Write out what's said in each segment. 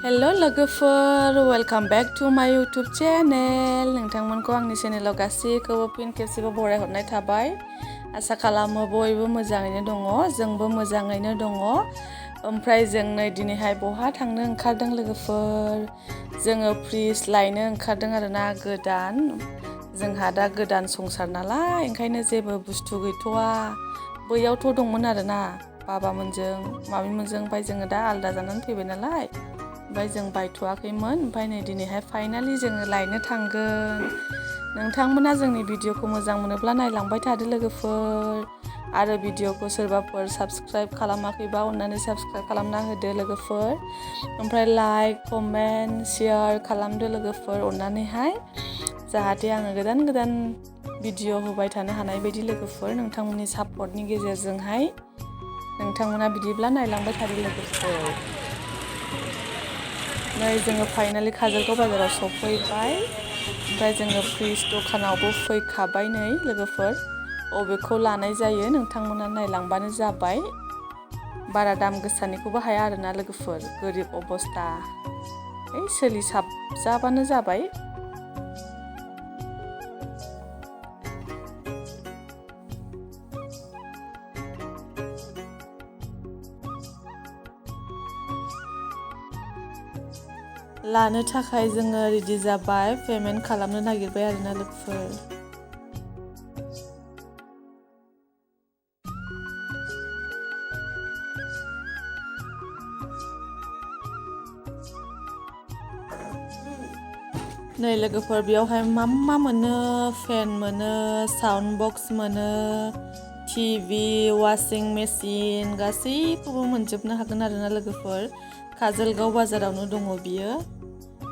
Hello lwgwfwr, welcome back to my YouTube channel. नोंथांमोनखौ आंनि चेनेलाव गासैखौबो फिन खेबसेबाव बरायहरनाय थाबाय। आसा खालामो बयबो मोजाङैनो दङ, जोंबो मोजाङैनो दङ। ओमफ्राय जों नै दिनैहाय बहा थांनो ओंखारदों लोगोफोर? जोङो फ्रिज लायनो ओंखारदों आरोना गोदान। जोंहा दा गोदान संसार नालाय ओंखायनो जेबो बुस्थु गैथ'वा। बैयावथ' दंमोन आरोना बाबामोनजों मामिमोनजों, ओमफ्राय जोङो दा आलादा जानानै फैबाय नालाय ओमफ्राय जों बायथ'वाखैमोन। ओमफ्राय नै दिनैहाय फाइनालि जोङो लायनो थांगोन। नोंथांमोना जोंनि भिडिअखौ मोजां मोनोब्ला नायलांबाय थादो लोगोफोर। आरो भिडिअखौ सोरबाफोर साबस्क्राइब खालामाखैबा अननानै साबस्क्राइब खालामना होदो लोगोफोर। ओमफ्राय लाइक, कमेन्ट, शेयार खालामदो लोगोफोर अननानैहाय, जाहाथे आङो गोदान गोदान भिडिअ होबाय थानो हानाय बायदि लोगोफोर। नोंथांमोननि सापर्टनि गेजेरजोंहाय नोंथांमोना बिदिब्ला नायलांबाय थादो लोगोफोर। नै जोङो फाइनालि काजलगाव बाजाराव सफैबाय। ओमफ्राय जोङो फ्रिज दखानावबो फैखाबाय नै लोगोफोर। अबेखौ लानाय जायो नोंथांमोना नायलांबानो जाबाय। बारा दाम गोसानिखौबो हाया आरोना लोगोफोर, गोरिब अबस्था। सोलिसाबजाबानो जाबाय। लानो थाखाय जोङो रेडि जाबाय, पेमेन्ट खालामनो नागिरबाय आरोना लोगोफोर। नै लोगोफोर बेयावहाय मा मोनो? फेन मोनो, साउन्ड बक्स मोनो, टिभि, वाशिं मेसिन गासैखौबो मोनजोबनो हागोन आरोना लोगोफोर। काजलगाव बाजारावनो दङ बियो।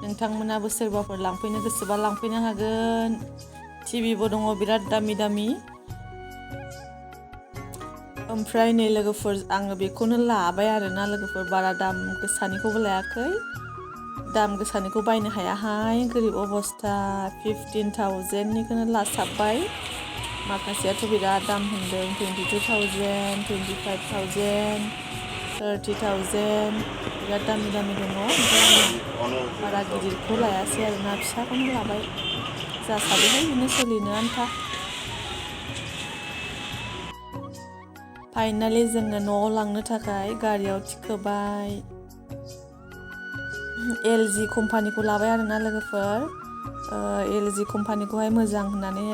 नोंथांमोनाबो सोरबाफोर लांफैनो गोसोबा लांफैनो हागोन। टिभिबो दङ बिराद दामि दामि। ओमफ्राय नै लोगोफोर आङो बेखौनो लाबाय आरोना लोगोफोर, बारा दाम गोसानिखौबो लायाखै। दाम गोसानिखौ बायनो हायाहाय, गोरिब अबस्था। 15,000निखौनो लासाबबाय। माखासेयाथ' बिराद दाम होनदों, 22,000, 25,000, 30,000 बिराद दामि दामि दङ। ओमफ्राय आङो बारा गिदिरखौ लायासै आरोना, फिसाखौनो लाबाय। जासाबोहाय बिनो सोलिनो आन्था। फाइनालि जोङो न'आव लांनो थाखाय गारियाव थिखोबाय। LG कम्पानिखौ लाबाय आरोना लोगोफोर। LG कम्पानिखौहाय मोजां होननानै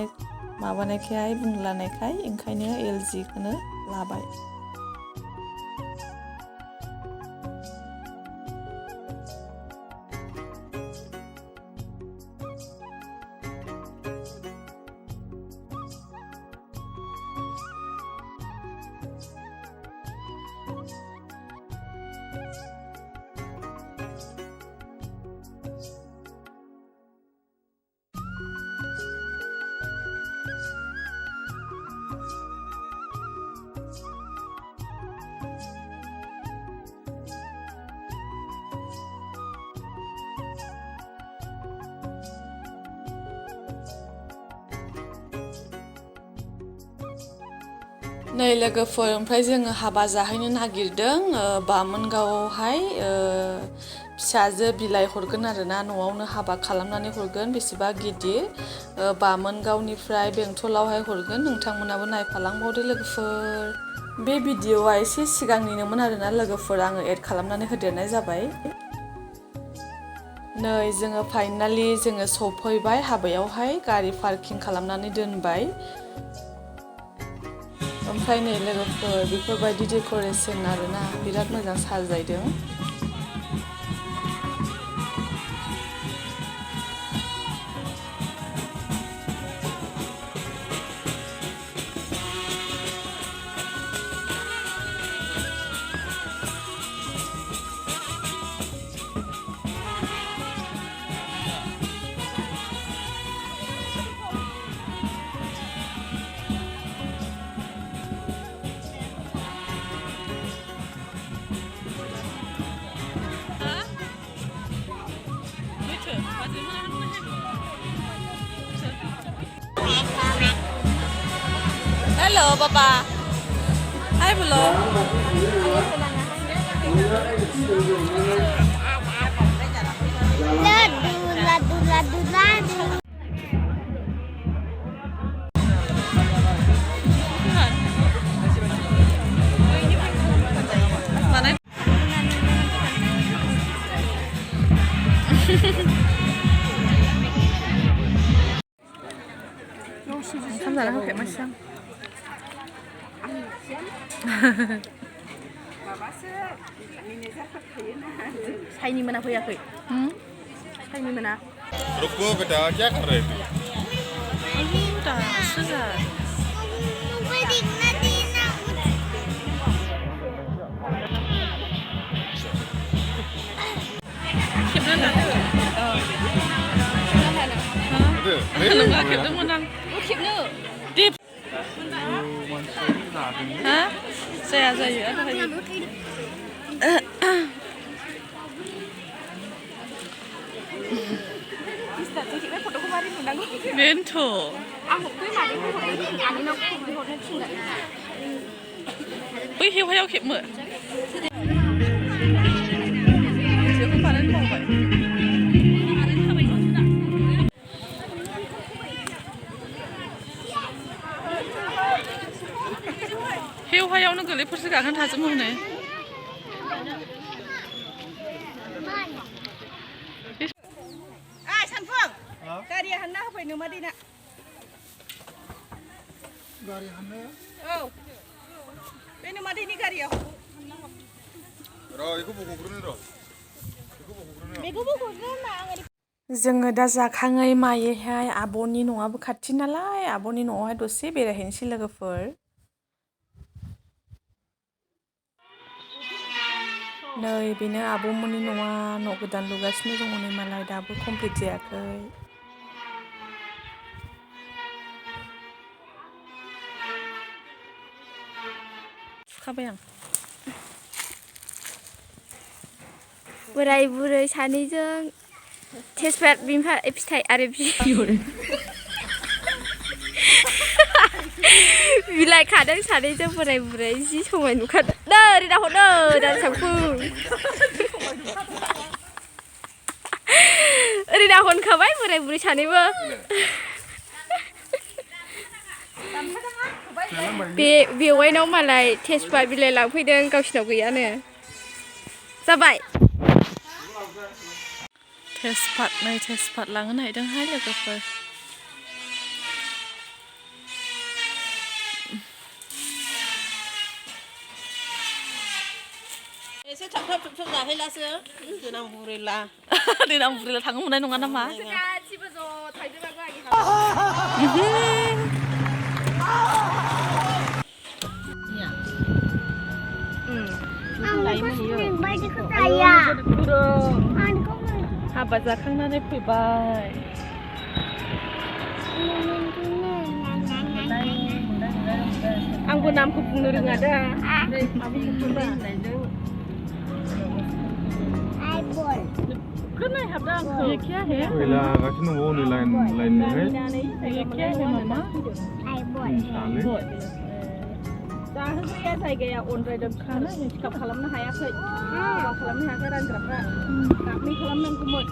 माबानायखाय बुंलानायखाय ओंखायनो LGखौनो लाबाय। नै लोगोफोर ओमफ्राय जोङो हाबा जाहैनो नागिरदों बामोनगावआवहाय। फिसाजो बिलाइ हरगोन आरोना, न'आवनो हाबा खालामनानै हरगोन। बेसेबा गिदिर, बामोनगावनिफ्राय बेंटलावहाय हरगोन। नोंथांमोनाबो नायफालांबावदो लोगोफोर। बे भिडिअआ एसे सिगांनिनोमोन आरोना लोगोफोर, आङो एड खालामनानै होदेरनाय जाबाय। नै जोङो फाइनालि जोङो सफैबाय हाबायावहाय, गारि पार्किं खालामनानै दोनबाय। ओमफ्राय नै लोगोफोर बेफोरबायदि डेक'रेसन आरोना, बिराद मोजां साजायदों। Hello, Papa. Hi, belum. ओंखाम जाना होखाय मानसिया साइनि मोना फैयाखै साइनि मोना रुको बेटा क्या कर रहे थे दासो जा नङा खेबदोंमोन आं खेबनो दिप हा जाया जायो आरो बेनोथ' बै हेवहायाव खेबमो हेवहायावनो गोरलैफोरसो गाखोनो थाजोबो हनै गारिया हानना होफै नोमा दैना गारि हाननो औ बे नोमा दैनि गारियाव जोङो दा जाखाङै मायैहाय आब'नि न'आबो खाथि नालाय आब'नि न'आवहाय दसे बेरायहैनोसै लोगोफोर नै बेनो आब'मोननि न'आ न' गोदान लुगासिनो दङ नै मालाय दाबो कमप्लिट जायाखै थुखाबाय आं बोराय बुरै सानैजों तेजपात फिथाइ आरो बिलाइ खादों सानैजों बोराय बुरै जि समाय नुखादों नै ओरै दाहरनो दानसांखु ओरै दाहरखाबाय बोराय बुरै सानैबो बे बेवाइनाव मालाय तेजपात बिलाइ लांफैदों गावसिनाव गैयानो जाबाय तेजपात लांनो नागिरदोंहाय लोगोफोर एसे थाब जाहैलासो देनां बुरैला थांनो मोननाय नङा नामा गासिबो ज' थाइजोबाबो हाबा जाखांनानै फैबाय आंबो नामखौ बुंनो रोङा दा खोनाय हाबदा आंखौ क्या है लागासिनो दङ नै लाइननिहाय क्या है मामा जाहोग्राया जायगाया अनद्रायदों खानो हिसाब खालामनो हायाखै हाबा खालामनो हायाखै रानग्राफ्रा गाबनै खालामनांगौमोन